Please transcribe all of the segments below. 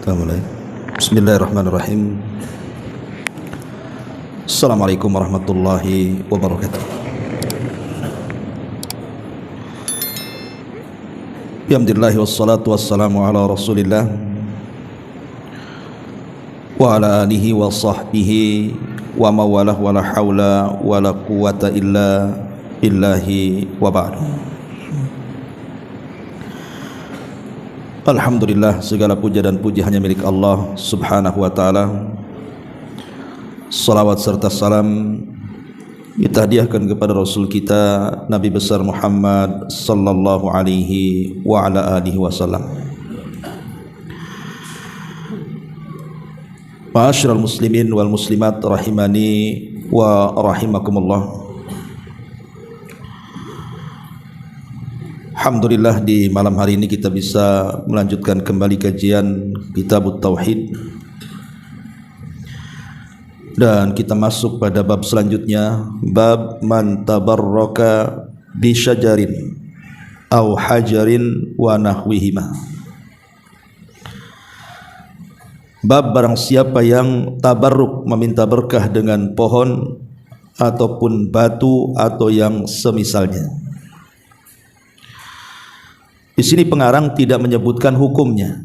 Kita mulai. Bismillahirrahmanirrahim. Assalamualaikum warahmatullahi wabarakatuh. Alhamdulillah wassalatu wassalamu ala Rasulillah wa ala alihi wa sahbihi wa mawalah wa la hawla wa la quwata illa billahi wa ba'du. Alhamdulillah, segala puja dan puji hanya milik Allah subhanahu wa ta'ala. Salawat serta salam kita hadiahkan kepada Rasul kita Nabi besar Muhammad sallallahu alaihi wa ala alihi wasallam. Ma'asyiral muslimin wal muslimat rahimani wa rahimakumullah. Alhamdulillah, di malam hari ini kita bisa melanjutkan kembali kajian Kitabut Tauhid, dan kita masuk pada bab selanjutnya, bab man tabarraka bi syajarin au hajarin wa nahwihima. Bab barang siapa yang tabarruk, meminta berkah dengan pohon ataupun batu atau yang semisalnya. Di sini pengarang tidak menyebutkan hukumnya,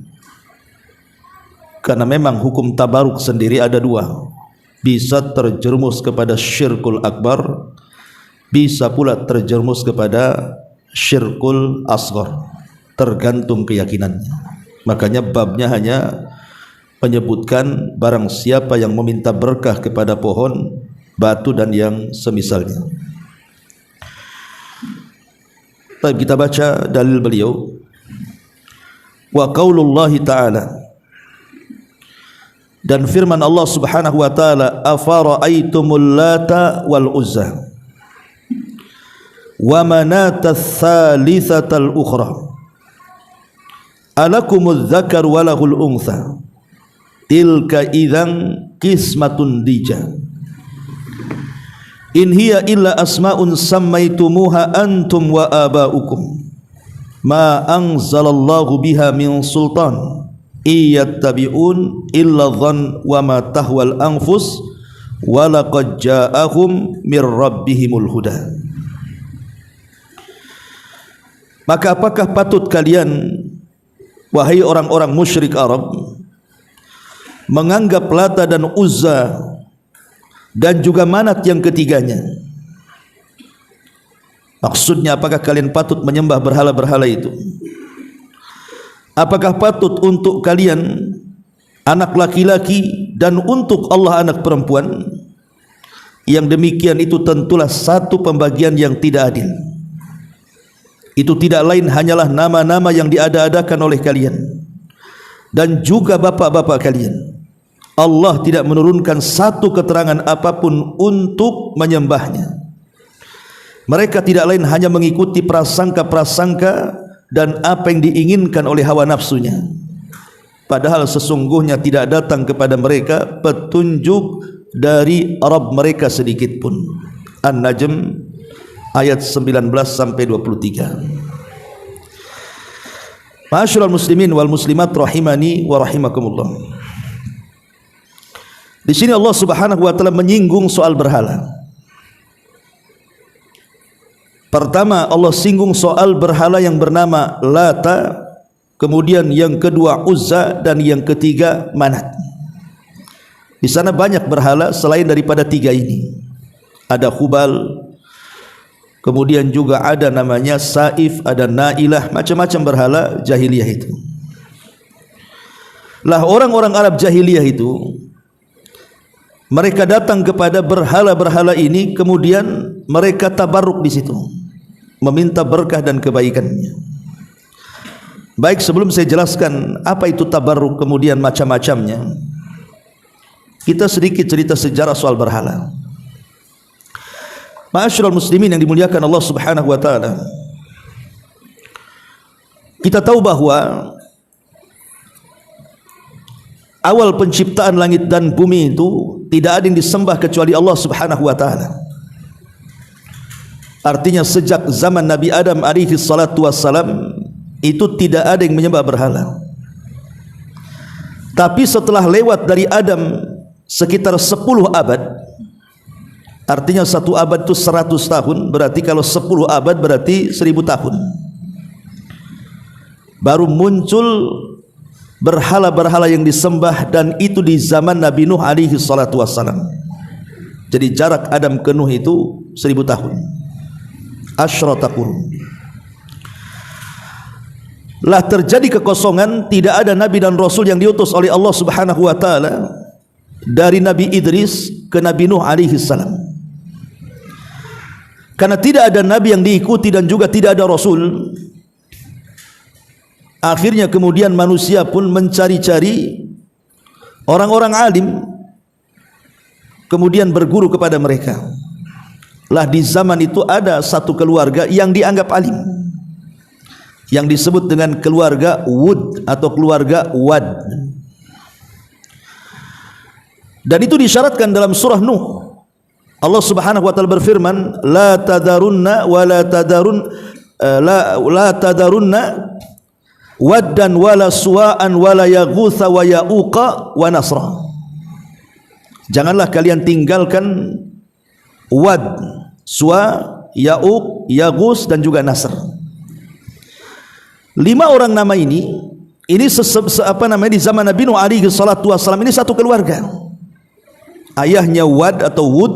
karena memang hukum tabaruk sendiri ada dua. Bisa terjerumus kepada syirkul akbar, bisa pula terjerumus kepada syirkul asghar, tergantung keyakinannya. Makanya babnya hanya menyebutkan barang siapa yang meminta berkah kepada pohon, batu dan yang semisalnya. Kita baca dalil beliau. Wa qaulullahi ta'ala, dan firman Allah subhanahu wa ta'ala, afara'aitumul lata wal uzza wa manata tsalitsatal ukhra alakumudz dzakar wa lahul untha tilka idzan qismatun dija in hiya illa asma'un sammaitumuha antum wa aba'ukum ma anzalallahu biha min sultan iyattabi'un illa dhann wa ma tahwal anfus wa laqad ja'ahum mir rabbihimul huda. Maka apakah patut kalian, wahai orang-orang musyrik Arab, menganggap Lata dan Uzza dan juga Manat yang ketiganya? Maksudnya, apakah kalian patut menyembah berhala-berhala itu? Apakah patut untuk kalian anak laki-laki dan untuk Allah anak perempuan? Yang demikian itu tentulah satu pembagian yang tidak adil. Itu tidak lain hanyalah nama-nama yang diada-adakan oleh kalian dan juga bapak-bapak kalian. Allah tidak menurunkan satu keterangan apapun untuk menyembahnya. Mereka tidak lain hanya mengikuti prasangka-prasangka dan apa yang diinginkan oleh hawa nafsunya, padahal sesungguhnya tidak datang kepada mereka petunjuk dari Rabb mereka sedikit pun. An-Najm ayat 19 sampai 23. Ma'asyiral muslimin wal muslimat rahimani wa rahimakumullah. Di sini Allah Subhanahu wa taala menyinggung soal berhala. Pertama, Allah singgung soal berhala yang bernama Lata, kemudian yang kedua Uzza, dan yang ketiga Manat. Di sana banyak berhala selain daripada tiga ini. Ada Hubal, kemudian juga ada namanya Saif, ada Nailah, macam-macam berhala jahiliyah itu. Lah orang-orang Arab jahiliyah itu, mereka datang kepada berhala-berhala ini, kemudian mereka tabarruk di situ, meminta berkah dan kebaikannya. Baik, sebelum saya jelaskan apa itu tabarruk kemudian macam-macamnya, kita sedikit cerita sejarah soal berhala. Ma'asyiral muslimin yang dimuliakan Allah Subhanahu wa taala, kita tahu bahwa awal penciptaan langit dan bumi itu tidak ada yang disembah kecuali Allah Subhanahu wa taala. Artinya sejak zaman Nabi Adam alaihi salatu wassalam itu tidak ada yang menyembah berhala. Tapi setelah lewat dari Adam sekitar 10 abad, artinya 1 abad itu 100 tahun, berarti kalau 10 abad berarti 1000 tahun, baru muncul berhala-berhala yang disembah, dan itu di zaman Nabi Nuh alaihi salatu wassalam. Jadi jarak Adam ke Nuh itu 1000 tahun, asyrata qurun. Lah terjadi kekosongan, tidak ada nabi dan rasul yang diutus oleh Allah Subhanahu wa taala dari Nabi Idris ke Nabi Nuh alaihi salam. Karena tidak ada nabi yang diikuti dan juga tidak ada rasul, akhirnya kemudian manusia pun mencari-cari orang-orang alim, kemudian berguru kepada mereka. Lah di zaman itu ada satu keluarga yang dianggap alim, yang disebut dengan keluarga Wud atau keluarga Wad. Dan itu disyaratkan dalam surah Nuh. Allah Subhanahu wa taala berfirman, la tadarunna wa la tadarun la tadarunna waddan wala suwa'an wala yaghutsa wa ya'uqa wa nasra. Janganlah kalian tinggalkan Wad, Suwa, Ya'uq, Yaghus dan juga Nasr. 5 orang nama ini di zaman Nabi Nuh alaihi salatu wassalam ini satu keluarga. Ayahnya Wad atau Wud,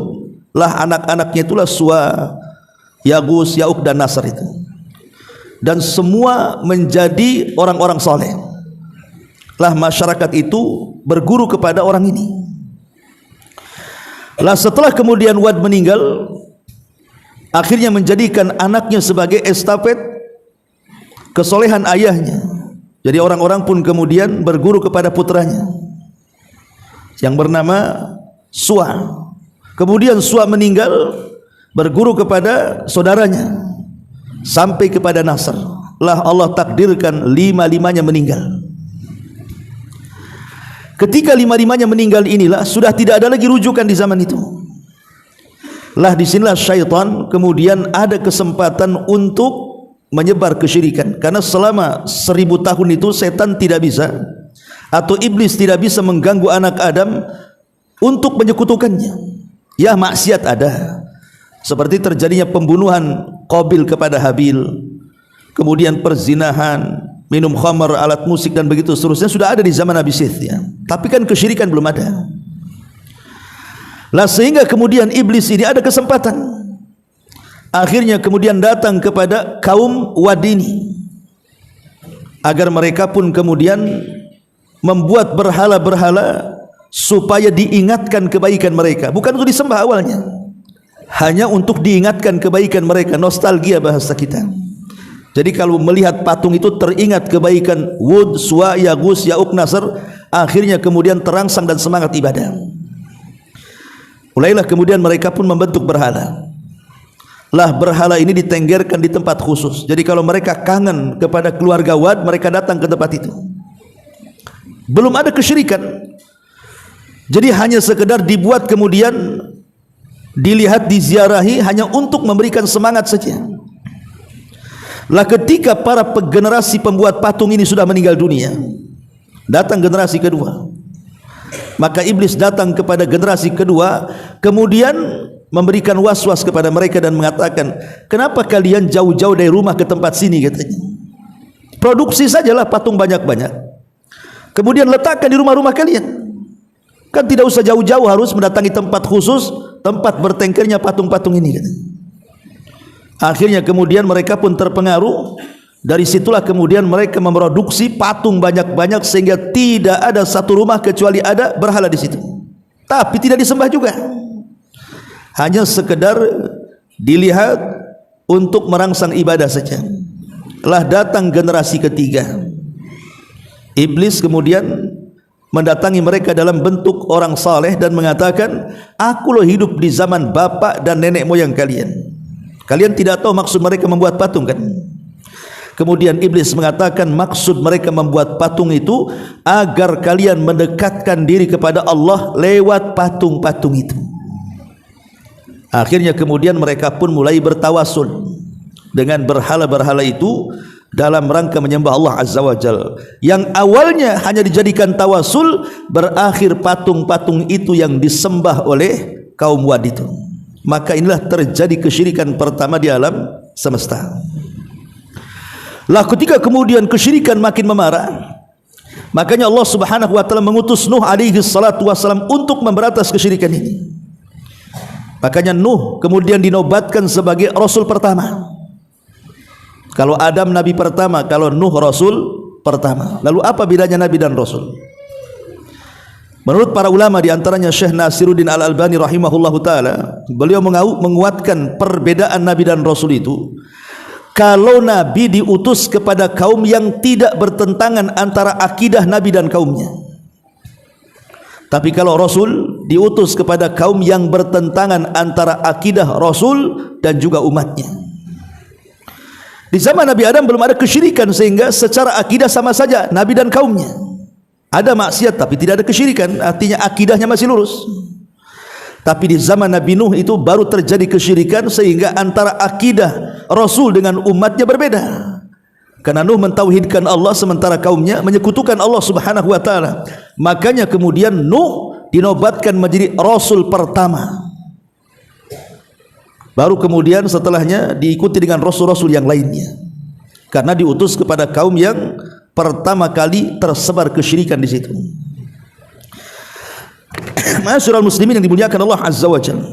lah anak-anaknya itulah Suwa, Yaghus, Ya'uq dan Nasr itu. Dan semua menjadi orang-orang soleh. Lah masyarakat itu berguru kepada orang ini. Lah setelah kemudian Wad meninggal, akhirnya menjadikan anaknya sebagai estafet kesolehan ayahnya. Jadi orang-orang pun kemudian berguru kepada putranya yang bernama Suwa. Kemudian Suwa meninggal, berguru kepada saudaranya sampai kepada Nasr. Lah Allah takdirkan 5-5-nya meninggal. Ketika 5-5-nya meninggal inilah sudah tidak ada lagi rujukan di zaman itu. Lah disinilah syaitan kemudian ada kesempatan untuk menyebar kesyirikan. Karena selama 1000 tahun itu setan tidak bisa, atau iblis tidak bisa mengganggu anak Adam untuk menyekutukannya. Ya maksiat ada, seperti terjadinya pembunuhan Qabil kepada Habil, kemudian perzinahan, minum khamar, alat musik dan begitu seterusnya sudah ada di zaman Nabi Sith ya. Tapi kan kesyirikan belum ada. Lah sehingga kemudian iblis ini ada kesempatan. Akhirnya kemudian datang kepada kaum Wad ini agar mereka pun kemudian membuat berhala-berhala supaya diingatkan kebaikan mereka, bukan untuk disembah awalnya, hanya untuk diingatkan kebaikan mereka, nostalgia bahasa kita. Jadi kalau melihat patung itu teringat kebaikan Wud, Suwa, Yaghus, Ya'uq, Nasr, akhirnya kemudian terangsang dan semangat ibadah. Mulailah kemudian mereka pun membentuk berhala. Lah berhala ini ditenggerkan di tempat khusus. Jadi kalau mereka kangen kepada keluarga Wad, mereka datang ke tempat itu. Belum ada kesyirikan. Jadi hanya sekedar dibuat kemudian dilihat, diziarahi hanya untuk memberikan semangat saja. Lah ketika para generasi pembuat patung ini sudah meninggal dunia, datang generasi kedua. Maka iblis datang kepada generasi kedua, kemudian memberikan was-was kepada mereka dan mengatakan, kenapa kalian jauh-jauh dari rumah ke tempat sini, katanya. Produksi sajalah patung banyak-banyak, kemudian letakkan di rumah-rumah kalian. Kan tidak usah jauh-jauh harus mendatangi tempat khusus, tempat bertengkernya patung-patung ini, katanya. Akhirnya kemudian mereka pun terpengaruh. Dari situlah kemudian mereka memproduksi patung banyak-banyak sehingga tidak ada satu rumah kecuali ada berhala di situ. Tapi tidak disembah juga. Hanya sekedar dilihat untuk merangsang ibadah saja. Telah datang generasi ketiga. Iblis kemudian mendatangi mereka dalam bentuk orang saleh dan mengatakan, aku loh hidup di zaman bapak dan nenek moyang kalian. Kalian tidak tahu maksud mereka membuat patung kan? Kemudian iblis mengatakan maksud mereka membuat patung itu agar kalian mendekatkan diri kepada Allah lewat patung-patung itu. Akhirnya kemudian mereka pun mulai bertawasul dengan berhala-berhala itu dalam rangka menyembah Allah Azza wa Jalla. Yang awalnya hanya dijadikan tawasul, berakhir patung-patung itu yang disembah oleh kaum Wad itu. Maka inilah terjadi kesyirikan pertama di alam semesta. Lah ketika kemudian kesyirikan makin memarah, makanya Allah Subhanahu wa taala mengutus Nuh alaihi salatu wasalam untuk memberantas kesyirikan ini. Makanya Nuh kemudian dinobatkan sebagai rasul pertama. Kalau Adam nabi pertama, kalau Nuh rasul pertama. Lalu apa bedanya nabi dan rasul? Menurut para ulama, di antaranya Syekh Nasiruddin Al-Albani rahimahullahu taala, beliau menguatkan perbedaan nabi dan rasul itu. Kalau nabi diutus kepada kaum yang tidak bertentangan antara akidah nabi dan kaumnya. Tapi kalau rasul diutus kepada kaum yang bertentangan antara akidah rasul dan juga umatnya. Di zaman Nabi Adam belum ada kesyirikan, sehingga secara akidah sama saja nabi dan kaumnya. Ada maksiat tapi tidak ada kesyirikan, artinya akidahnya masih lurus. Tapi di zaman Nabi Nuh itu baru terjadi kesyirikan, sehingga antara akidah rasul dengan umatnya berbeda. Karena Nuh mentauhidkan Allah sementara kaumnya menyekutukan Allah Subhanahu wa taala. Makanya kemudian Nuh dinobatkan menjadi rasul pertama. Baru kemudian setelahnya diikuti dengan rasul-rasul yang lainnya. Karena diutus kepada kaum yang pertama kali tersebar kesyirikan di situ. Ma'asyiral muslimin yang dimuliakan Allah Azza wa Jalla.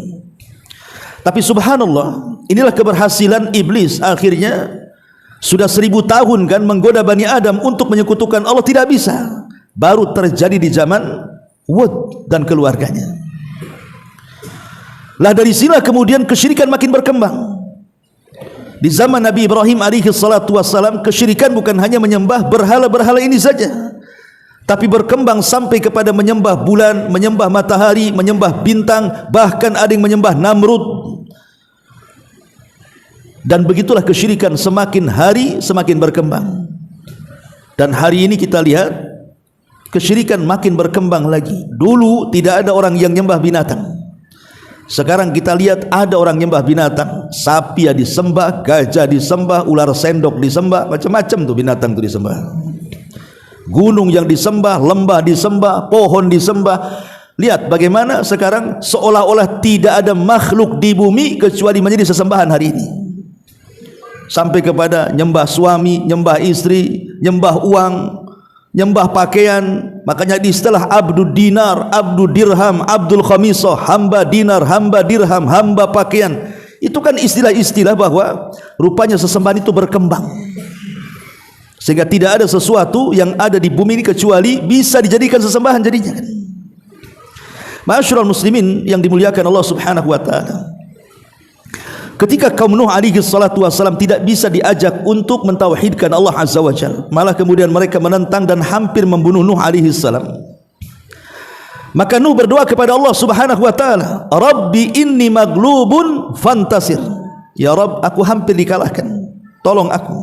Tapi subhanallah, inilah keberhasilan iblis. Akhirnya sudah 1000 tahun kan menggoda Bani Adam untuk menyekutukan Allah, tidak bisa. Baru terjadi di zaman Wud dan keluarganya. Lah dari sinilah kemudian kesyirikan makin berkembang. Di zaman Nabi Ibrahim alaihi salatu wassalam, kesyirikan bukan hanya menyembah berhala-berhala ini saja, tapi berkembang sampai kepada menyembah bulan, menyembah matahari, menyembah bintang, bahkan ada yang menyembah Namrud. Dan begitulah kesyirikan semakin hari semakin berkembang. Dan hari ini kita lihat kesyirikan makin berkembang lagi. Dulu tidak ada orang yang menyembah binatang. Sekarang kita lihat ada orang nyembah binatang. Sapi ya disembah, gajah disembah, ular sendok disembah, macam-macam tuh binatang itu disembah. Gunung yang disembah, lembah disembah, pohon disembah. Lihat bagaimana sekarang seolah-olah tidak ada makhluk di bumi kecuali menjadi sesembahan hari ini. Sampai kepada nyembah suami, nyembah istri, nyembah uang, nyembah pakaian. Makanya di istilah abdul dinar, abdul dirham, abdul khamisah, hamba dinar, hamba dirham, hamba pakaian, itu kan istilah-istilah bahwa rupanya sesembahan itu berkembang, sehingga tidak ada sesuatu yang ada di bumi ini kecuali bisa dijadikan sesembahan jadinya. Ma'asyiral muslimin yang dimuliakan Allah Subhanahu wa taala, ketika kaum Nuh alaihi salatu wasalam tidak bisa diajak untuk mentauhidkan Allah Azza wa Jalla, malah kemudian mereka menentang dan hampir membunuh Nuh alaihi salam. Maka Nuh berdoa kepada Allah Subhanahu wa taala, Rabbi inni maglubun fantasir. Ya Rabb, aku hampir dikalahkan, tolong aku.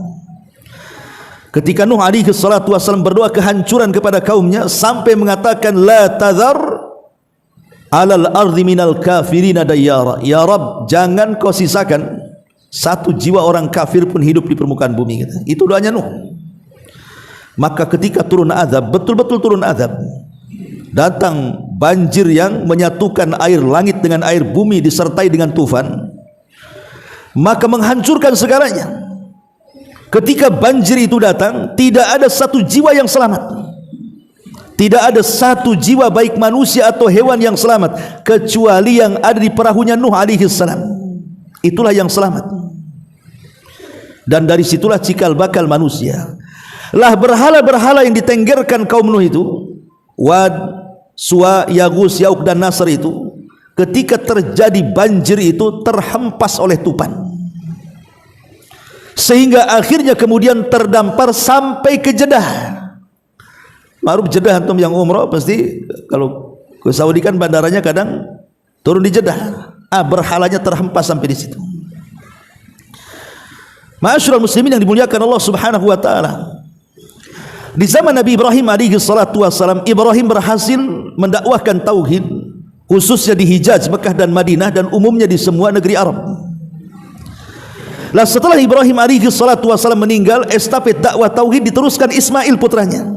Ketika Nuh alaihi salatu wasalam berdoa kehancuran kepada kaumnya, sampai mengatakan la tadhar alal ardi minal kafirina dayyara. Ya Rabb, jangan kau sisakan satu jiwa orang kafir pun hidup di permukaan bumi. Itu doanya Nuh. Maka ketika turun azab, betul-betul turun azab, datang banjir yang menyatukan air langit dengan air bumi disertai dengan tufan, maka menghancurkan segalanya. Ketika banjir itu datang, tidak ada satu jiwa yang selamat. Tidak ada satu jiwa baik manusia atau hewan yang selamat kecuali yang ada di perahunya Nuh alaihi salam. Itulah yang selamat. Dan dari situlah cikal bakal manusia. Lah berhala-berhala yang ditenggerkan kaum Nuh itu, Wad, Suwa, Yaghus, Ya'uq dan Nasr itu, ketika terjadi banjir itu terhempas oleh tupan, sehingga akhirnya kemudian terdampar sampai ke Jeddah. Ma'ruf Jeddah, antum yang umrah pasti kalau ke Saudi kan bandaranya kadang turun di Jeddah. Berhalanya terhempas sampai di situ. Ma'asyiral muslimin yang dimuliakan Allah Subhanahu wa taala, di zaman Nabi Ibrahim alaihi salatu wasalam, Ibrahim berhasil mendakwahkan tauhid khususnya di Hijaz, Mekah dan Madinah, dan umumnya di semua negeri Arab. Lah setelah Ibrahim alaihi salatu wasallam meninggal, estafet dakwah tauhid diteruskan Ismail putranya.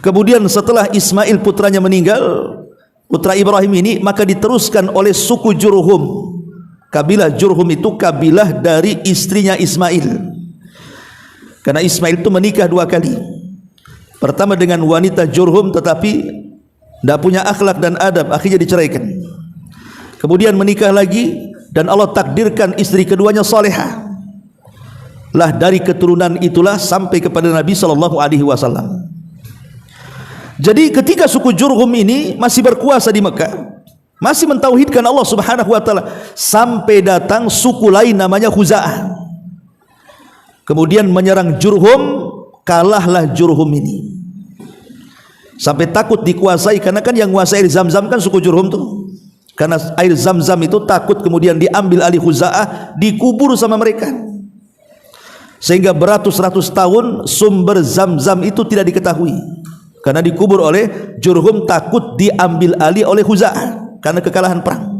Kemudian setelah Ismail putranya meninggal, putra Ibrahim ini, maka diteruskan oleh suku Jurhum. Kabilah Jurhum itu kabilah dari istrinya Ismail. Karena Ismail itu menikah 2 kali. Pertama dengan wanita Jurhum tetapi tidak punya akhlak dan adab, akhirnya diceraikan. Kemudian menikah lagi dan Allah takdirkan istri keduanya salehah. Lah dari keturunan itulah sampai kepada Nabi SAW. Jadi ketika suku Jurhum ini masih berkuasa di Mekah, masih mentauhidkan Allah Subhanahu wa taala, sampai datang suku lain namanya Khuza'ah. Kemudian menyerang Jurhum, kalahlah Jurhum ini. Sampai takut dikuasai, karena kan yang menguasai air Zam-Zam kan suku Jurhum tuh. Karena air Zam-Zam itu takut kemudian diambil alih Khuza'ah, dikubur sama mereka. Sehingga beratus-ratus tahun sumber Zam-Zam itu tidak diketahui. Karena dikubur oleh Jurhum, takut diambil alih oleh Khuza'ah karena kekalahan perang.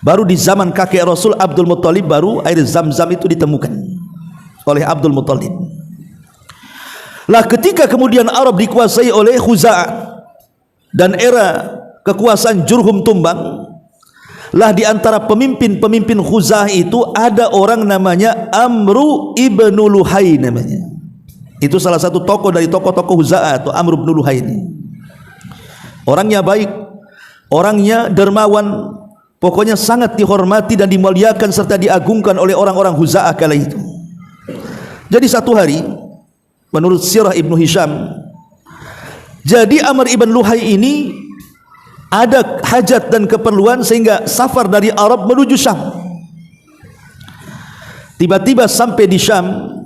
Baru di zaman kakek Rasul Abdul Muttalib baru air Zam-Zam itu ditemukan oleh Abdul Muttalib. Lah ketika kemudian Arab dikuasai oleh Khuza'ah dan era kekuasaan Jurhum tumbang, lah di antara pemimpin-pemimpin Khuza'ah itu ada orang namanya Amru ibnu Luhai namanya. Itu salah satu tokoh dari tokoh-tokoh Khuza'ah atau Amr bin Luhai ini. Orangnya baik, orangnya dermawan, pokoknya sangat dihormati dan dimuliakan serta diagungkan oleh orang-orang Khuza'ah kala itu. Jadi satu hari, menurut sirah Ibnu Hisham, jadi Amr ibn Luhai ini ada hajat dan keperluan sehingga safar dari Arab menuju Syam. Tiba-tiba sampai di Syam,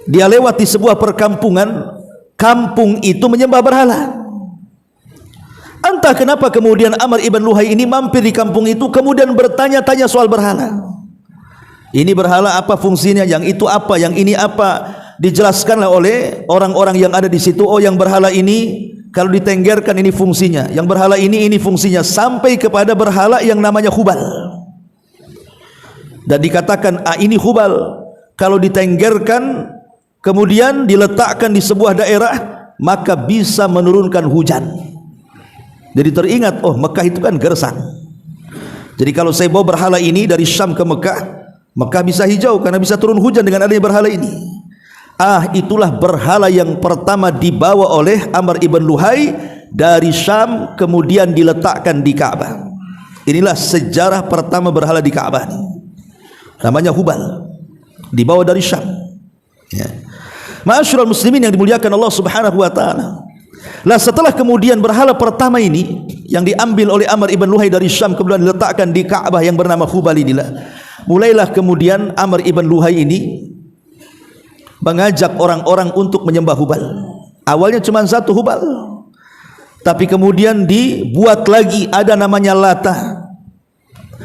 dia lewati sebuah perkampungan. Kampung itu menyembah berhala. Entah kenapa kemudian Amr ibn Luhai ini mampir di kampung itu, kemudian bertanya-tanya soal berhala. Ini berhala apa fungsinya, yang itu apa, yang ini apa. Dijelaskanlah oleh orang-orang yang ada di situ. Oh, yang berhala ini kalau ditenggerkan ini fungsinya, yang berhala ini fungsinya, sampai kepada berhala yang namanya Hubal. Dan dikatakan, ini Hubal kalau ditenggerkan kemudian diletakkan di sebuah daerah, maka bisa menurunkan hujan. Jadi teringat, oh Mekah itu kan gersang. Jadi kalau saya bawa berhala ini dari Syam ke Mekah, Mekah bisa hijau karena bisa turun hujan dengan adanya berhala ini. Itulah berhala yang pertama dibawa oleh Amr ibn Luhai dari Syam, kemudian diletakkan di Ka'bah. Inilah sejarah pertama berhala di Ka'bah ini. Namanya Hubal, dibawa dari Syam. Ya. Ma'asyiral muslimin yang dimuliakan Allah Subhanahu wa taala. Lah setelah kemudian berhala pertama ini yang diambil oleh Amr ibn Luhai dari Syam kemudian diletakkan di Ka'bah yang bernama Hubal inilah, mulailah kemudian Amr ibn Luhai ini mengajak orang-orang untuk menyembah Hubal. Awalnya cuma satu Hubal, tapi kemudian dibuat lagi ada namanya Lata,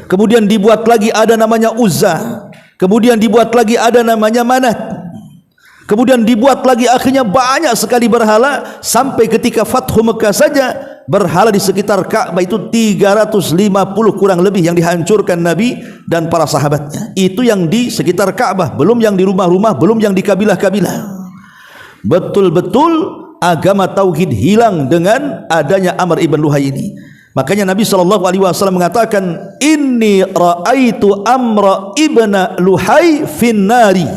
kemudian dibuat lagi ada namanya Uzza, kemudian dibuat lagi ada namanya Manat, kemudian dibuat lagi, akhirnya banyak sekali berhala. Sampai ketika Fathu Mekah saja berhala di sekitar Ka'bah itu 350 kurang lebih yang dihancurkan Nabi dan para sahabatnya. Itu yang di sekitar Ka'bah, belum yang di rumah-rumah, belum yang di kabilah-kabilah. Betul-betul agama tauhid hilang dengan adanya Amr ibn Luhai ini. Makanya Nabi SAW mengatakan, inni ra'aitu Amr ibn Luhai finnari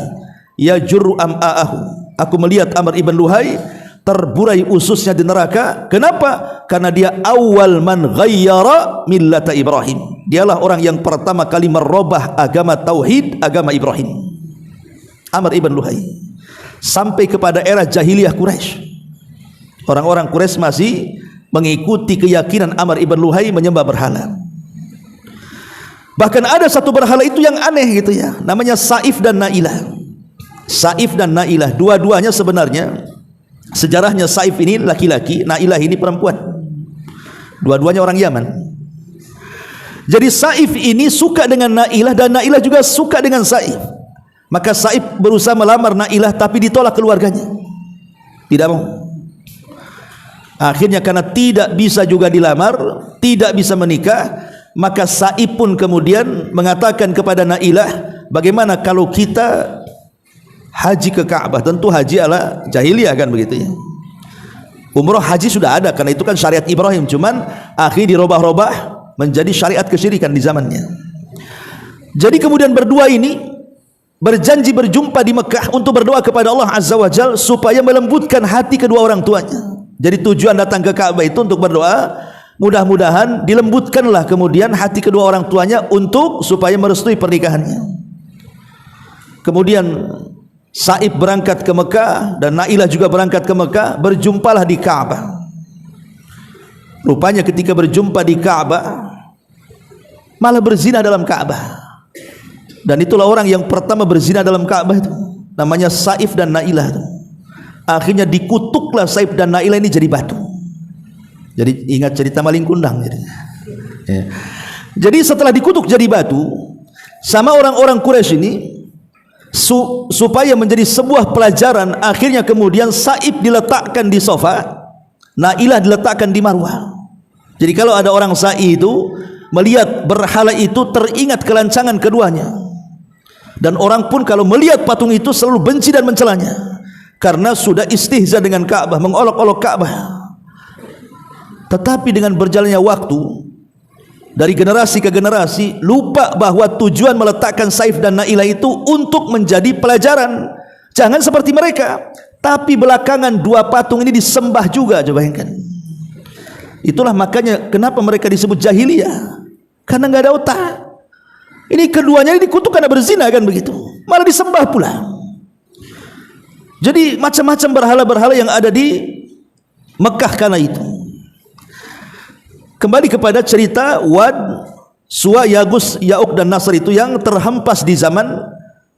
yajurru am'a'ahu. Aku melihat Amr ibn Luhai terburai ususnya di neraka. Kenapa? Karena dia awal man ghayyara millata Ibrahim. Dialah orang yang pertama kali merubah agama tauhid, agama Ibrahim. Amr ibn Luhai. Sampai kepada era jahiliyah Quraisy, orang-orang Quraisy masih mengikuti keyakinan Amr ibn Luhai menyembah berhala. Bahkan ada satu berhala itu yang aneh gitu ya, namanya Saif dan Nailah. Saif dan Nailah, dua-duanya sebenarnya sejarahnya, Saif ini laki-laki, Nailah ini perempuan. Dua-duanya orang Yaman. Jadi Saif ini suka dengan Nailah dan Nailah juga suka dengan Saif. Maka Saif berusaha melamar Nailah tapi ditolak keluarganya. Tidak mau. Akhirnya karena tidak bisa juga dilamar, tidak bisa menikah, maka Sa'ib pun kemudian mengatakan kepada Nailah, bagaimana kalau kita haji ke Ka'bah? Tentu haji ala jahiliyah kan begitu ya. Umrah haji sudah ada karena itu kan syariat Ibrahim, cuman akhirnya dirubah-rubah menjadi syariat kesyirikan di zamannya. Jadi kemudian berdua ini berjanji berjumpa di Mekah untuk berdoa kepada Allah Azza wa Jalla supaya melembutkan hati kedua orang tuanya. Jadi tujuan datang ke Ka'bah itu untuk berdoa, mudah-mudahan dilembutkanlah kemudian hati kedua orang tuanya untuk supaya merestui pernikahannya. Kemudian Sa'ib berangkat ke Mekah dan Nailah juga berangkat ke Mekah, berjumpalah di Ka'bah. Rupanya ketika berjumpa di Ka'bah malah berzina dalam Ka'bah. Dan itulah orang yang pertama berzina dalam Ka'bah itu, namanya Sa'ib dan Nailah itu. Akhirnya dikutuklah Sa'ib dan Nailah ini jadi batu. Jadi ingat cerita maling kundang jadi. Ya. Jadi setelah dikutuk jadi batu sama orang-orang Quraisy ini, supaya menjadi sebuah pelajaran, akhirnya kemudian Sa'ib diletakkan di sofa, Nailah diletakkan di marwah. Jadi kalau ada orang sa'i itu melihat berhala itu teringat kelancangan keduanya, dan orang pun kalau melihat patung itu selalu benci dan mencelanya karena sudah istihza dengan Ka'bah, mengolok-olok Ka'bah. Tetapi dengan berjalannya waktu dari generasi ke generasi, lupa bahwa tujuan meletakkan Sa'ib dan Nailah itu untuk menjadi pelajaran. Jangan seperti mereka. Tapi belakangan dua patung ini disembah juga, coba bayangkan. Itulah makanya kenapa mereka disebut jahiliyah, karena nggak ada otak. Ini keduanya ini dikutuk karena berzina kan begitu, malah disembah pula. Jadi macam-macam berhala-berhala yang ada di Mekah karena itu. Kembali kepada cerita Wad, Suwa, Yagus, Ya'uq dan Nasr itu yang terhempas di zaman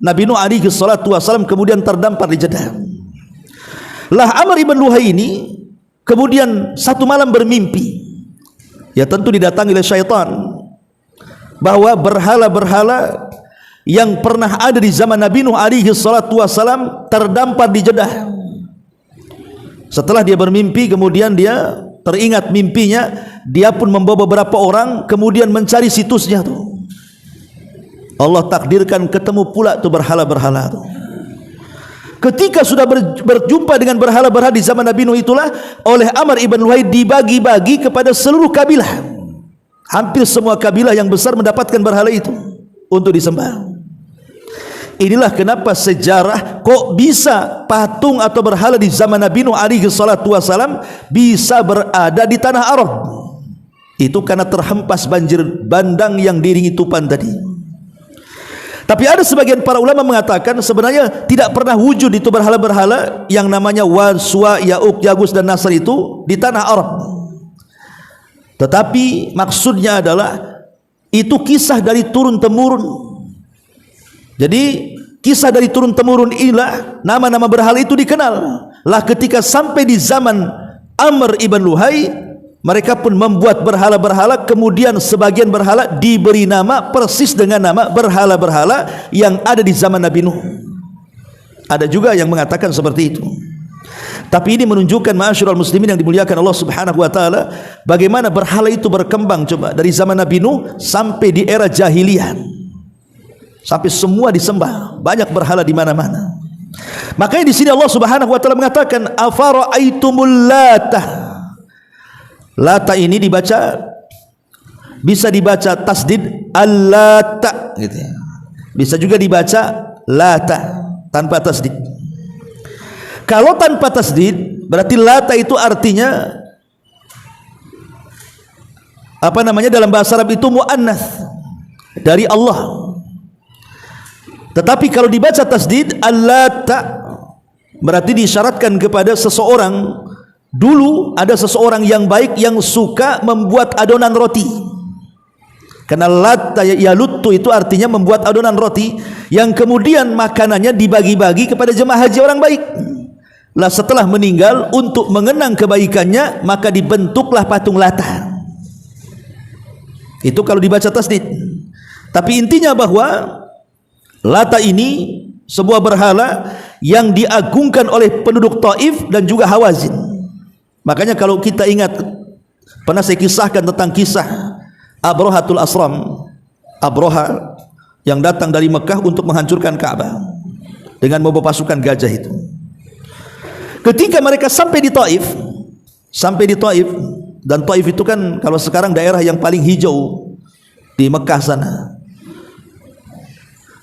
Nabi Nuh alaihi salatu wasallam, kemudian terdampar di Jeddah. Lah Amr ibn Luhai ini kemudian satu malam bermimpi, ya tentu didatangi oleh syaitan, bahwa berhala-berhala yang pernah ada di zaman Nabi Nuh alaihi salatu wasallam terdampar di Jeddah. Setelah dia bermimpi, kemudian dia teringat mimpinya, dia pun membawa beberapa orang kemudian mencari situsnya tuh. Allah takdirkan ketemu pula tuh berhala-berhala tuh. Ketika sudah berjumpa dengan berhala-berhala di zaman Nabi Nuh itulah, oleh Amr ibn Luhai dibagi-bagi kepada seluruh kabilah. Hampir semua kabilah yang besar mendapatkan berhala itu untuk disembah. Inilah kenapa sejarah kok bisa patung atau berhala di zaman Nabi Nuh alaihi salatu wasalam bisa berada di tanah Arab. Itu karena terhempas banjir bandang yang diiringi tupan tadi. Tapi ada sebagian para ulama mengatakan sebenarnya tidak pernah wujud itu berhala-berhala yang namanya Wad, Suwa, Ya'uq, Yagus dan Nasr itu di tanah Arab. Tetapi maksudnya adalah itu kisah dari turun-temurun. Jadi kisah dari turun-temurun inilah nama-nama berhala itu dikenal. Lah ketika sampai di zaman Amr ibn Luhai, mereka pun membuat berhala-berhala, kemudian sebagian berhala diberi nama persis dengan nama berhala-berhala yang ada di zaman Nabi Nuh. Ada juga yang mengatakan seperti itu. Tapi ini menunjukkan ma'asyiral muslimin yang dimuliakan Allah Subhanahu wa taala, bagaimana berhala itu berkembang coba dari zaman Nabi Nuh sampai di era jahiliyah. Sampai semua disembah, banyak berhala di mana-mana. Makanya di sini Allah Subhanahu wa taala mengatakan afara'aitumul Lata. Lata ini dibaca, bisa dibaca tasdid al-lata gitu ya. Bisa juga dibaca lata tanpa tasdid. Kalau tanpa tasdid berarti lata itu artinya apa namanya, dalam bahasa Arab itu muannats, dari Allah. Tetapi kalau dibaca tasdid al-lata berarti disyaratkan kepada seseorang. Dulu ada seseorang yang baik yang suka membuat adonan roti. Karena latta yaluttu itu artinya membuat adonan roti yang kemudian makanannya dibagi-bagi kepada jemaah haji orang baik. Lah setelah meninggal, untuk mengenang kebaikannya maka dibentuklah patung Lata. Itu kalau dibaca tasdid. Tapi intinya bahwa Lata ini sebuah berhala yang diagungkan oleh penduduk Taif dan juga Hawazin. Makanya kalau kita ingat, pernah saya kisahkan tentang kisah Abrohatul Asram, Abroha yang datang dari Mekah untuk menghancurkan Ka'bah dengan membawa pasukan gajah itu. Ketika mereka sampai di Taif, dan Taif itu kan kalau sekarang daerah yang paling hijau di Mekah sana.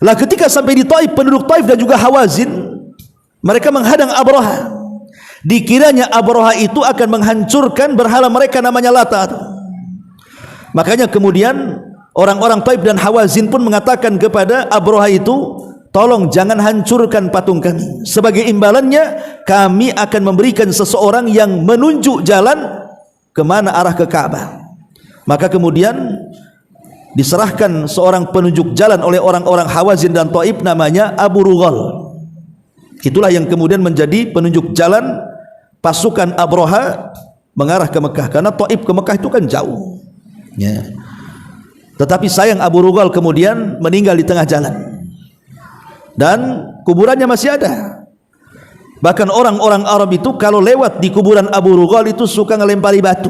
Lah ketika sampai di Taif, penduduk Taif dan juga Hawazin, mereka menghadang Abroha. Dikiranya Abroha itu akan menghancurkan berhala mereka namanya Lata. Makanya kemudian orang-orang Taif dan Hawazin pun mengatakan kepada Abroha itu, tolong jangan hancurkan patung kami. Sebagai imbalannya kami akan memberikan seseorang yang menunjuk jalan kemana arah ke Ka'bah. Maka kemudian diserahkan seorang penunjuk jalan oleh orang-orang Hawazin dan Taif namanya Abu Rughal. Itulah yang kemudian menjadi penunjuk jalan pasukan Abroha mengarah ke Mekah, karena Taif ke Mekah itu kan jauh ya. Tetapi sayang Abu Rughal kemudian meninggal di tengah jalan dan kuburannya masih ada. Bahkan orang-orang Arab itu kalau lewat di kuburan Abu Rughal itu suka ngelempari batu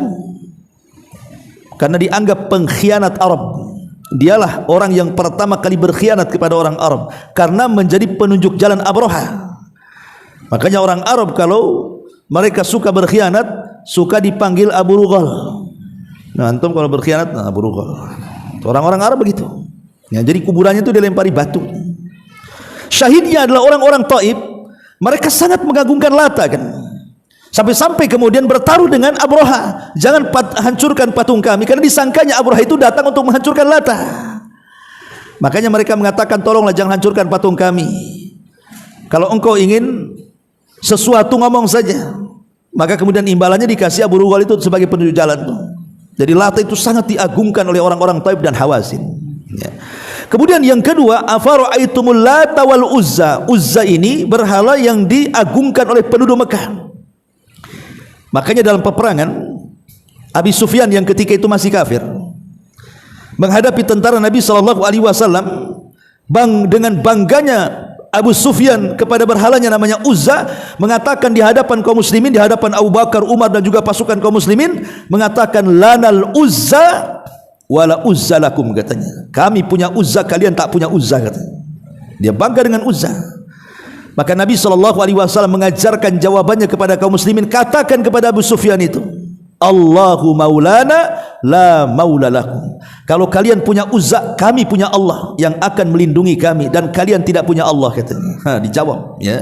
karena dianggap pengkhianat Arab. Dialah orang yang pertama kali berkhianat kepada orang Arab karena menjadi penunjuk jalan Abroha. Makanya orang Arab kalau mereka suka berkhianat suka dipanggil Abu Rughal. Nah antum kalau berkhianat Abu Rughal. Orang-orang Arab begitu ya, jadi kuburannya itu dilempari batu. Syahidnya adalah orang-orang Taif. Mereka sangat mengagungkan Lata kan, sampai-sampai kemudian bertaruh dengan Abroha, jangan hancurkan patung kami, karena disangkanya Abroha itu datang untuk menghancurkan Lata. Makanya mereka mengatakan, tolonglah jangan hancurkan patung kami, kalau engkau ingin sesuatu ngomong saja. Maka kemudian imbalannya dikasih Abu Rughal itu sebagai penunjuk jalan tuh. Jadi Lata itu sangat diagungkan oleh orang-orang Taif dan Hawazin ya. Kemudian yang kedua, afara'aitumul Lata wal Uzza. Uzza ini berhala yang diagungkan oleh penduduk Mekah. Makanya dalam peperangan Abi Sufyan yang ketika itu masih kafir menghadapi tentara Nabi SAW, dengan bangganya Abu Sufyan kepada berhalanya namanya Uzza, mengatakan di hadapan kaum muslimin, di hadapan Abu Bakar, Umar dan juga pasukan kaum muslimin, mengatakan lanal Uzza wala Uzza lakum, katanya kami punya Uzza, kalian tak punya Uzza, katanya. Dia bangga dengan Uzza. Maka Nabi SAW mengajarkan jawabannya kepada kaum muslimin, katakan kepada Abu Sufyan itu, Allahu maulana la maula lakum. Kalau kalian punya Uzza, kami punya Allah yang akan melindungi kami, dan kalian tidak punya Allah, katanya. Dijawab ya.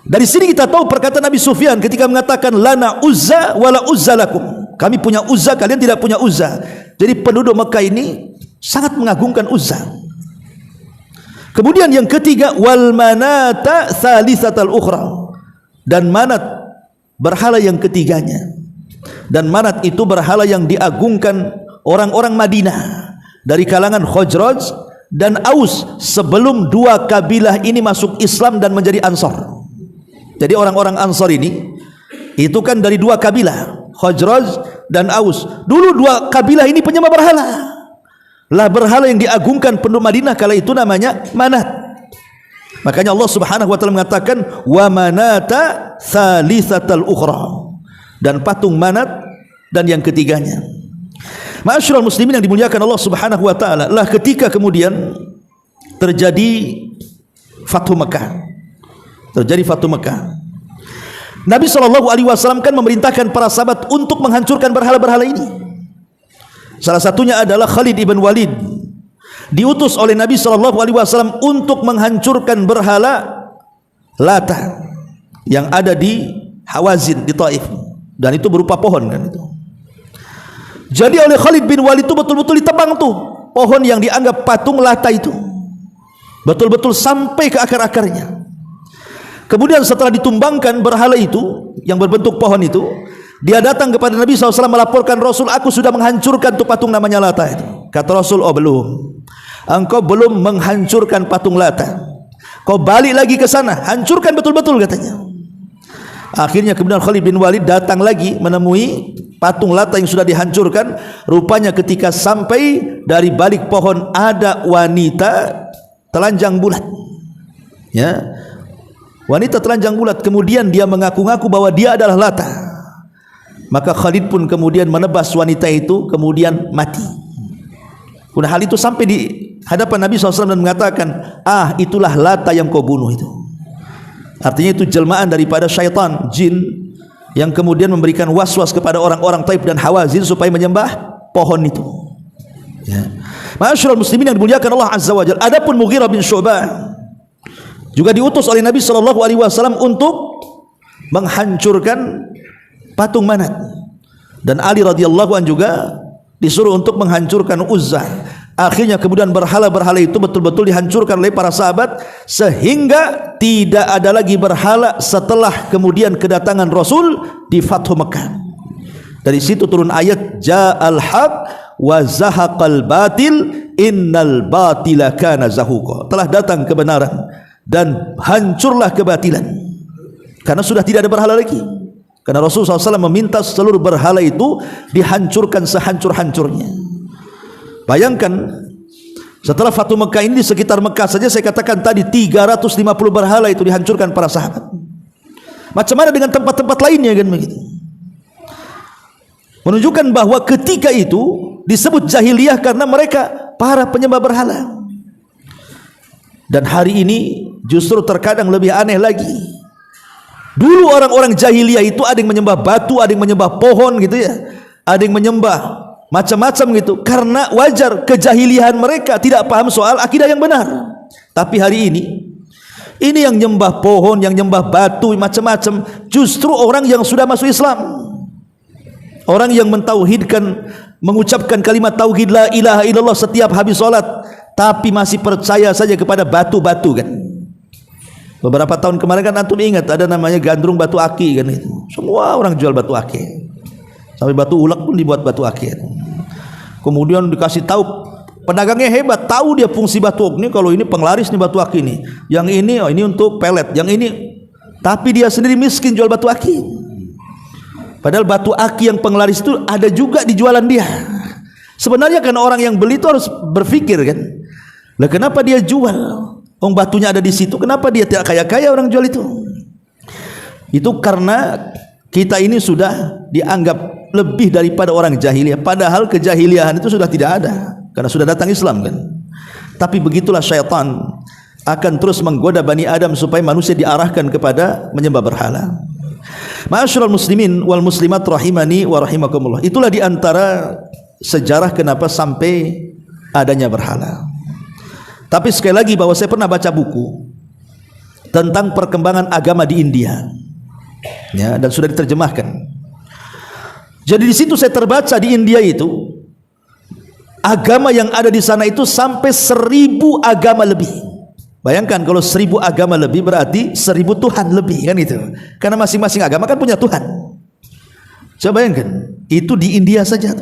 Dari sini kita tahu perkataan Nabi Sufyan ketika mengatakan lana Uzza wala Uzza lakum. Kami punya Uzza, kalian tidak punya Uzza. Jadi penduduk Mekah ini sangat mengagungkan Uzza. Kemudian yang ketiga, wal manata tsalitsatal ukhra. Dan Manat berhala yang ketiganya. Dan Manat itu berhala yang diagungkan orang-orang Madinah dari kalangan Khazraj dan Aus sebelum dua kabilah ini masuk Islam dan menjadi Ansar. Jadi orang-orang Ansar ini itu kan dari dua kabilah, Khazraj dan Aus. Dulu dua kabilah ini penyembah berhala. Lah berhala yang diagungkan penduduk Madinah kala itu namanya Manat. Makanya Allah Subhanahu wa taala mengatakan wa manata tsalitsatal ukhra, dan patung Manat dan yang ketiganya. Ma'asyiral muslimin yang dimuliakan Allah Subhanahu wa taala, lah ketika kemudian terjadi Fathu Mekah. Terjadi Fathu Mekah. Nabi SAW kan memerintahkan para sahabat untuk menghancurkan berhala-berhala ini. Salah satunya adalah Khalid ibn Walid, diutus oleh Nabi SAW untuk menghancurkan berhala Lata yang ada di Hawazin di Taif, dan itu berupa pohon kan itu. Jadi oleh Khalid bin Walid itu betul-betul ditebang tuh pohon yang dianggap patung Lata itu, betul-betul sampai ke akar-akarnya. Kemudian setelah ditumbangkan berhala itu yang berbentuk pohon itu, dia datang kepada Nabi SAW melaporkan, Rasul, aku sudah menghancurkan tuh patung namanya Lata itu. Kata Rasul, oh belum, engkau belum menghancurkan patung Lata, kau balik lagi ke sana, hancurkan betul-betul, katanya. Akhirnya kemudian Khalid bin Walid datang lagi menemui patung Lata yang sudah dihancurkan. Rupanya ketika sampai, dari balik pohon ada wanita telanjang bulat ya, wanita telanjang bulat. Kemudian dia mengaku-ngaku bahwa dia adalah Lata. Maka Khalid pun kemudian menebas wanita itu, kemudian mati. Kemudian hal itu sampai di hadapan Nabi SAW dan mengatakan, itulah Lata yang kau bunuh itu. Artinya itu jelmaan daripada syaitan, jin, yang kemudian memberikan was-was kepada orang-orang Taif dan Hawazin supaya menyembah pohon itu. Ya. Ma'asyiral muslimin yang dimuliakan Allah Azza wa Jalla. Adapun Mughirah bin Syu'bah juga diutus oleh Nabi SAW untuk menghancurkan patung Manat, dan Ali radhiyallahu anhu juga disuruh untuk menghancurkan Uzzah. Akhirnya kemudian berhala-berhala itu betul-betul dihancurkan oleh para sahabat, sehingga tidak ada lagi berhala setelah kemudian kedatangan Rasul di Fathu Mekah. Dari situ turun ayat Ja'al haq wa zahaqal batil innal batila kana zahuqa. Telah datang kebenaran dan hancurlah kebatilan, karena sudah tidak ada berhala lagi. Karena Rasulullah SAW meminta seluruh berhala itu dihancurkan sehancur-hancurnya. Bayangkan, setelah Fathu Mekah ini, di sekitar Mekah saja saya katakan tadi 350 berhala itu dihancurkan para sahabat. Macam mana dengan tempat-tempat lainnya kan begitu? Menunjukkan bahwa ketika itu disebut jahiliyah karena mereka para penyembah berhala. Dan hari ini justru terkadang lebih aneh lagi. Dulu orang-orang jahiliyah itu ada yang menyembah batu, ada yang menyembah pohon gitu ya, ada yang menyembah macam-macam gitu, karena wajar kejahiliahan mereka, tidak paham soal akidah yang benar. Tapi hari ini yang nyembah pohon, yang nyembah batu, macam-macam, justru orang yang sudah masuk Islam, orang yang mentauhidkan, mengucapkan kalimat tauhid la ilaha illallah setiap habis sholat, tapi masih percaya saja kepada batu-batu kan. Beberapa tahun kemarin kan antum ingat ada namanya gandrung batu aki kan itu. Semua orang jual batu aki. Sampai batu ulek pun dibuat batu aki. Kemudian dikasih tahu, pedagangnya hebat, tahu dia fungsi batu ini, kalau ini penglaris nih batu aki nih. Yang ini ini untuk pelet, yang ini, tapi dia sendiri miskin jual batu aki. Padahal batu aki yang penglaris itu ada juga di jualan dia. Sebenarnya kan orang yang beli itu harus berpikir kan, lah kenapa dia jual? Batunya ada di situ, kenapa dia tidak kaya-kaya orang jual itu? Itu karena kita ini sudah dianggap lebih daripada orang jahiliyah, padahal kejahiliahan itu sudah tidak ada karena sudah datang Islam kan. Tapi begitulah syaitan akan terus menggoda Bani Adam supaya manusia diarahkan kepada menyembah berhala. Ma'asyiral muslimin wal muslimat rahimani wa rahimakumullah. Itulah diantara sejarah kenapa sampai adanya berhala. Tapi sekali lagi, bahwa saya pernah baca buku tentang perkembangan agama di India, ya, dan sudah diterjemahkan. Jadi di situ saya terbaca di India itu agama yang ada di sana itu sampai 1000 agama lebih. Bayangkan kalau 1000 agama lebih berarti 1000 Tuhan lebih kan itu. Karena masing-masing agama kan punya Tuhan. Coba bayangkan, itu di India saja.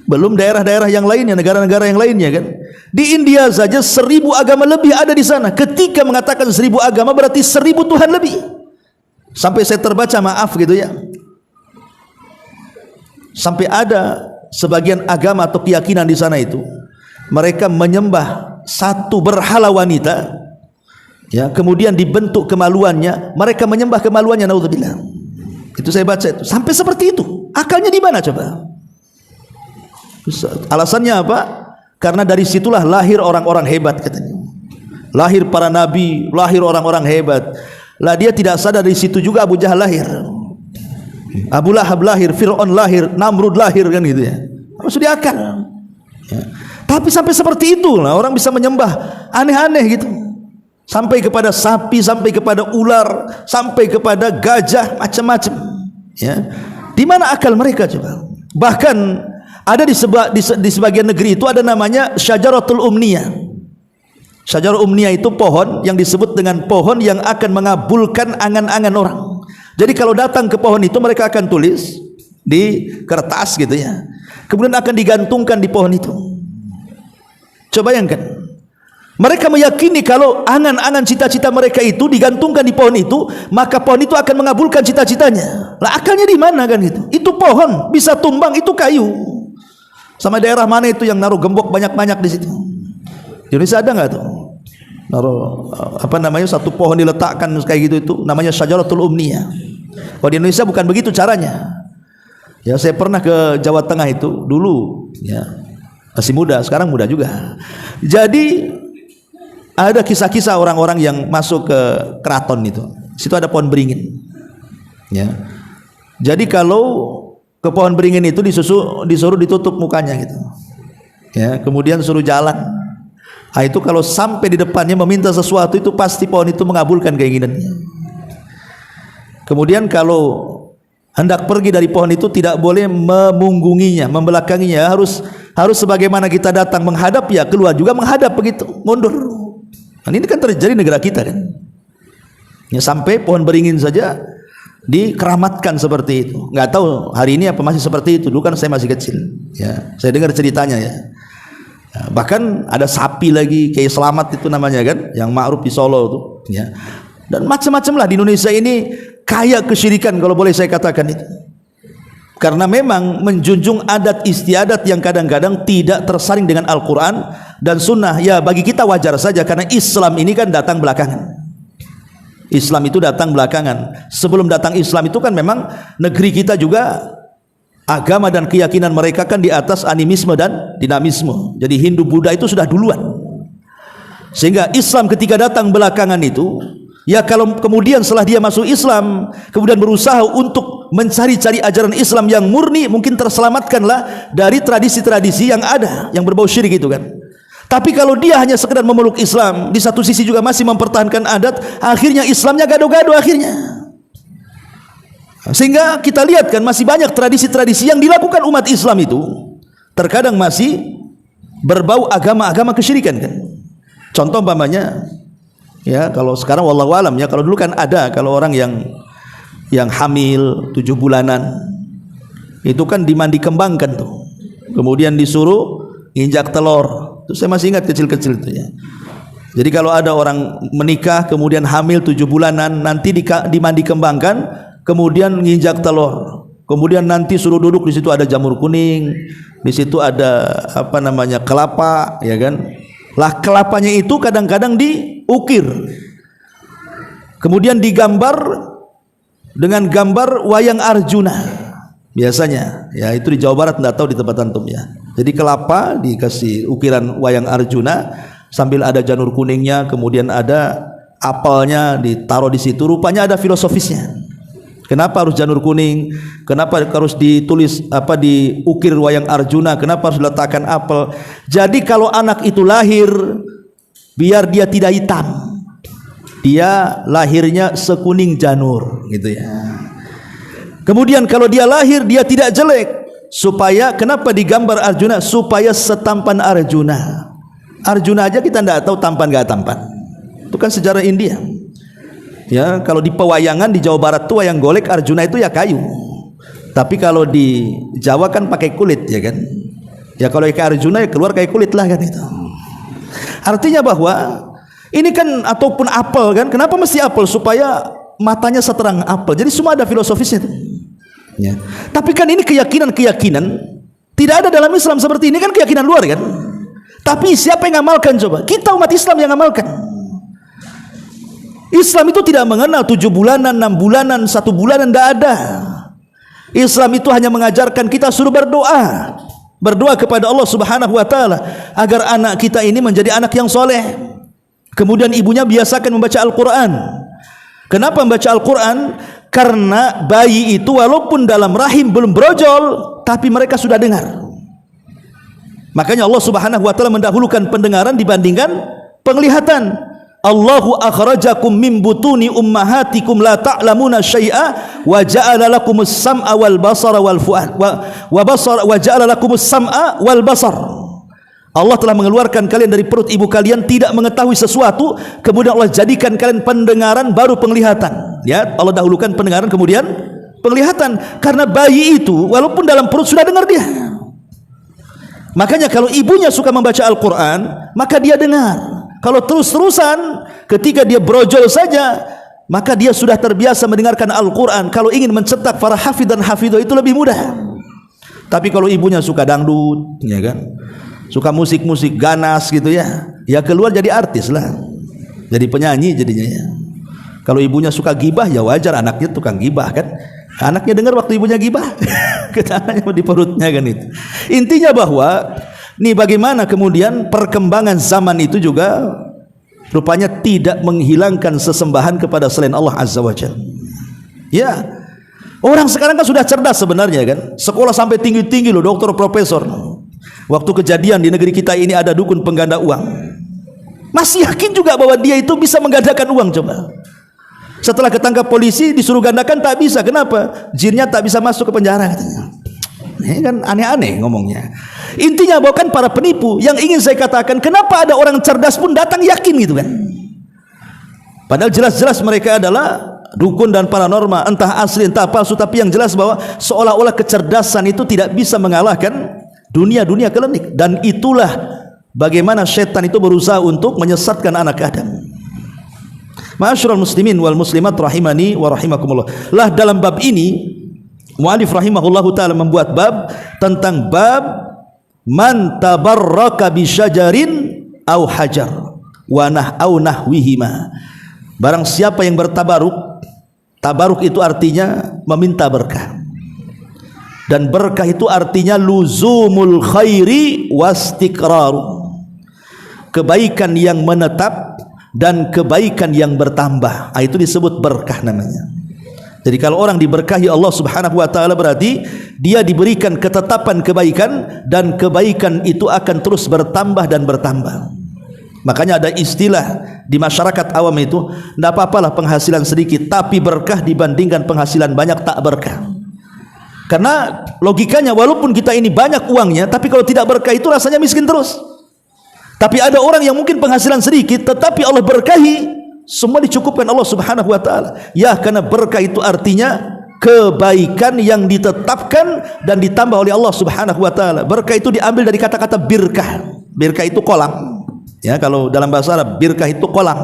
Belum daerah-daerah yang lainnya, negara-negara yang lainnya kan. Di India saja 1000 agama lebih ada di sana. Ketika mengatakan 1000 agama berarti 1000 Tuhan lebih. Sampai saya terbaca, maaf gitu ya, sampai ada sebagian agama atau keyakinan di sana itu mereka menyembah satu berhala wanita, ya, kemudian dibentuk kemaluannya, mereka menyembah kemaluannya, naudzubillah. Itu saya baca itu. Sampai seperti itu. Akalnya di mana coba? Alasannya apa? Karena dari situlah lahir orang-orang hebat katanya. Lahir para nabi, lahir orang-orang hebat. Lah dia tidak sadar dari situ juga Abu Jahal lahir. Abu Lahab lahir, Fir'aun lahir, Namrud lahir kan gitu ya. Harus diakal. Ya. Tapi sampai seperti itu lah orang bisa menyembah aneh-aneh gitu. Sampai kepada sapi, sampai kepada ular, sampai kepada gajah, macam-macam. Ya. Di mana akal mereka coba? Bahkan ada di sebagian negeri itu ada namanya Syajaratul Umniyah. Syajarah Umniyah itu pohon yang disebut dengan pohon yang akan mengabulkan angan-angan orang. Jadi kalau datang ke pohon itu mereka akan tulis di kertas gitu ya. Kemudian akan digantungkan di pohon itu. Coba bayangkan. Mereka meyakini kalau angan-angan cita-cita mereka itu digantungkan di pohon itu, maka pohon itu akan mengabulkan cita-citanya. Lah akalnya di mana kan gitu? Itu pohon bisa tumbang, itu kayu. Sama daerah mana itu yang naruh gembok banyak-banyak di situ? Di Indonesia ada nggak tuh? Naruh apa namanya, satu pohon diletakkan kayak gitu, itu namanya Syajaratul Umniyah. Kalau di Indonesia bukan begitu caranya. Ya, saya pernah ke Jawa Tengah itu dulu, ya. Masih muda, sekarang muda juga. Jadi ada kisah-kisah orang-orang yang masuk ke keraton itu. Situ ada pohon beringin. Ya. Jadi kalau ke pohon beringin itu disuruh ditutup mukanya gitu. Ya, kemudian suruh jalan. Nah, itu kalau sampai di depannya meminta sesuatu itu pasti pohon itu mengabulkan keinginannya. Kemudian kalau hendak pergi dari pohon itu tidak boleh memunggunginya, membelakanginya, harus sebagaimana kita datang menghadap, ya keluar juga menghadap begitu, mundur. Nah, ini kan terjadi negara kita kan. Ya, sampai pohon beringin saja dikeramatkan seperti itu. Nggak tahu hari ini apa masih seperti itu. Dulu kan saya masih kecil. Ya, saya dengar ceritanya ya. Ya, bahkan ada sapi lagi, Kiai Slamet itu namanya kan, yang ma'ruf di Solo itu. Ya. Dan macam-macam lah di Indonesia ini kaya kesyirikan kalau boleh saya katakan itu. Karena memang menjunjung adat istiadat yang kadang-kadang tidak tersaring dengan Al-Quran dan Sunnah. Ya bagi kita wajar saja karena Islam ini kan datang belakangan. Islam itu datang belakangan. Sebelum datang Islam itu kan memang negeri kita juga agama dan keyakinan mereka kan di atas animisme dan dinamisme. Jadi Hindu Buddha itu sudah duluan. Sehingga Islam ketika datang belakangan itu, ya kalau kemudian setelah dia masuk Islam kemudian berusaha untuk mencari-cari ajaran Islam yang murni, mungkin terselamatkanlah dari tradisi-tradisi yang ada yang berbau syirik itu kan. Tapi kalau dia hanya sekedar memeluk Islam, di satu sisi juga masih mempertahankan adat, akhirnya Islamnya gado-gado akhirnya. Sehingga kita lihat kan masih banyak tradisi-tradisi yang dilakukan umat Islam itu terkadang masih berbau agama-agama kesyirikan kan. Contoh umpamanya, ya kalau sekarang wallahu alam ya, kalau dulu kan ada kalau orang yang hamil 7 bulanan itu kan dimandi kembangkan tuh, kemudian disuruh injak telur. Itu saya masih ingat kecil-kecil itu ya. Jadi kalau ada orang menikah kemudian hamil 7 bulanan nanti dimandi kembangkan, kemudian nginjak telur, kemudian nanti suruh duduk, di situ ada jamur kuning, di situ ada apa namanya kelapa, ya kan. Lah kelapanya itu kadang-kadang diukir, kemudian digambar dengan gambar wayang Arjuna biasanya. Ya itu di Jawa Barat, enggak tahu di tempat antum ya. Jadi kelapa dikasih ukiran wayang Arjuna sambil ada janur kuningnya, kemudian ada apelnya ditaruh di situ. Rupanya ada filosofisnya. Kenapa harus janur kuning? Kenapa harus ditulis diukir wayang Arjuna? Kenapa harus diletakkan apel? Jadi kalau anak itu lahir biar dia tidak hitam, dia lahirnya sekuning janur gitu ya. Kemudian kalau dia lahir dia tidak jelek, supaya kenapa digambar Arjuna? Supaya setampan Arjuna. Arjuna aja kita tidak tahu tampan gak tampan. Itu kan sejarah India. Ya, kalau di pewayangan di Jawa Barat tuh wayang golek Arjuna itu ya kayu. Tapi kalau di Jawa kan pakai kulit ya kan. Ya kalau kayak Arjuna ya keluar kayak kulit lah kan itu. Artinya bahwa ini kan ataupun apel kan, kenapa mesti apel? Supaya matanya seterang apel. Jadi semua ada filosofisnya tuh. Ya. Tapi kan ini keyakinan-keyakinan tidak ada dalam Islam seperti ini, kan keyakinan luar kan. Tapi siapa yang ngamalkan coba? Kita umat Islam yang ngamalkan. Islam itu tidak mengenal 7 bulanan, 6 bulanan, 1 bulanan, tidak ada. Islam itu hanya mengajarkan kita suruh berdoa. Berdoa kepada Allah Subhanahu wa taala agar anak kita ini menjadi anak yang soleh. Kemudian ibunya biasakan membaca Al-Quran. Kenapa membaca Al-Quran? Karena bayi itu walaupun dalam rahim belum brojol, tapi mereka sudah dengar. Makanya Allah Subhanahu wa taala mendahulukan pendengaran dibandingkan penglihatan. Allahu akhrajakum min butuni ummahatikum la ta'lamuna syai'a wa ja'ala lakumus sam'a wal basara wal fu'ad wa ja'ala lakumus sam'a wal basar. Allah telah mengeluarkan kalian dari perut ibu kalian tidak mengetahui sesuatu, kemudian Allah jadikan kalian pendengaran baru penglihatan. Ya, Allah dahulukan pendengaran kemudian penglihatan, karena bayi itu walaupun dalam perut sudah dengar dia. Makanya kalau ibunya suka membaca Al-Quran, maka dia dengar. Kalau terus-terusan ketika dia brojol saja, maka dia sudah terbiasa mendengarkan Al-Quran. Kalau ingin mencetak para hafidh dan hafidhah itu lebih mudah. Tapi kalau ibunya suka dangdut, ya kan, suka musik-musik ganas gitu ya, ya keluar jadi artis lah, jadi penyanyi jadinya ya. Kalau ibunya suka gibah, ya wajar anaknya tukang gibah kan. Anaknya dengar waktu ibunya gibah. Kata anaknya di perutnya kan itu. Intinya bahwa nih bagaimana kemudian perkembangan zaman itu juga rupanya tidak menghilangkan sesembahan kepada selain Allah Azza wa Jalla. Ya, orang sekarang kan sudah cerdas sebenarnya kan. Sekolah sampai tinggi-tinggi loh, doktor, profesor. Waktu kejadian di negeri kita ini ada dukun pengganda uang, masih yakin juga bahwa dia itu bisa menggandakan uang. Coba setelah ketangkap polisi disuruh gandakan, tak bisa. Kenapa? Jinnya tak bisa masuk ke penjara katanya. Ini kan aneh-aneh ngomongnya. Intinya bahwa kan para penipu, yang ingin saya katakan, kenapa ada orang cerdas pun datang yakin gitu kan. Padahal jelas-jelas mereka adalah dukun dan paranormal, entah asli entah palsu, tapi yang jelas bahwa seolah-olah kecerdasan itu tidak bisa mengalahkan dunia-dunia klinik. Dan itulah bagaimana setan itu berusaha untuk menyesatkan anak Adam. Ma'asyiral muslimin wal muslimat rahimani wa rahimakumullah. Lah dalam bab ini mu'alif rahimahullahu ta'ala membuat bab tentang bab man tabarraka bi syajarin au hajar wa nahwihima. Barang siapa yang bertabaruk, tabaruk itu artinya meminta berkah, dan berkah itu artinya luzumul khairi wastiqraru, kebaikan yang menetap dan kebaikan yang bertambah. Itu disebut berkah namanya. Jadi kalau orang diberkahi Allah Subhanahu wa taala, berarti dia diberikan ketetapan kebaikan, dan kebaikan itu akan terus bertambah dan bertambah. Makanya ada istilah di masyarakat awam itu, tidak apa-apalah penghasilan sedikit, tapi berkah dibandingkan penghasilan banyak tak berkah. Karena logikanya walaupun kita ini banyak uangnya, tapi kalau tidak berkah itu rasanya miskin terus. Tapi ada orang yang mungkin penghasilan sedikit, tetapi Allah berkahi, semua dicukupkan Allah Subhanahu wa taala. Ya, karena berkah itu artinya kebaikan yang ditetapkan dan ditambah oleh Allah Subhanahu wa taala. Berkah itu diambil dari kata-kata birkah. Birkah itu kolam. Ya, kalau dalam bahasa Arab birkah itu kolam.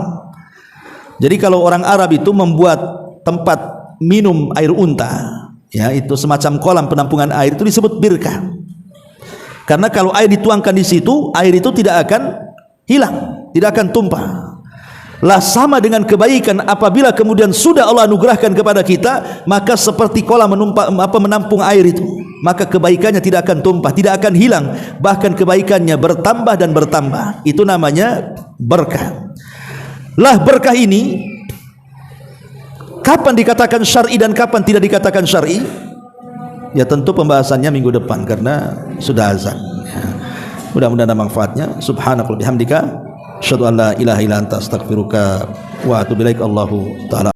Jadi kalau orang Arab itu membuat tempat minum air unta, ya, itu semacam kolam penampungan air, itu disebut birkah. Karena kalau air dituangkan di situ, air itu tidak akan hilang, tidak akan tumpah. Lah sama dengan kebaikan, apabila kemudian sudah Allah anugerahkan kepada kita, maka seperti kolam menampung air itu, maka kebaikannya tidak akan tumpah, tidak akan hilang, bahkan kebaikannya bertambah dan bertambah. Itu namanya berkah. Lah berkah ini kapan dikatakan syar'i dan kapan tidak dikatakan syar'i? Ya tentu pembahasannya minggu depan karena sudah azan. Mudah-mudahan ada manfaatnya. Subhanakallahumma bihamdika asyhadu an la ilaha illa anta astaghfiruka wa atubu ilaik. Allahu ta'ala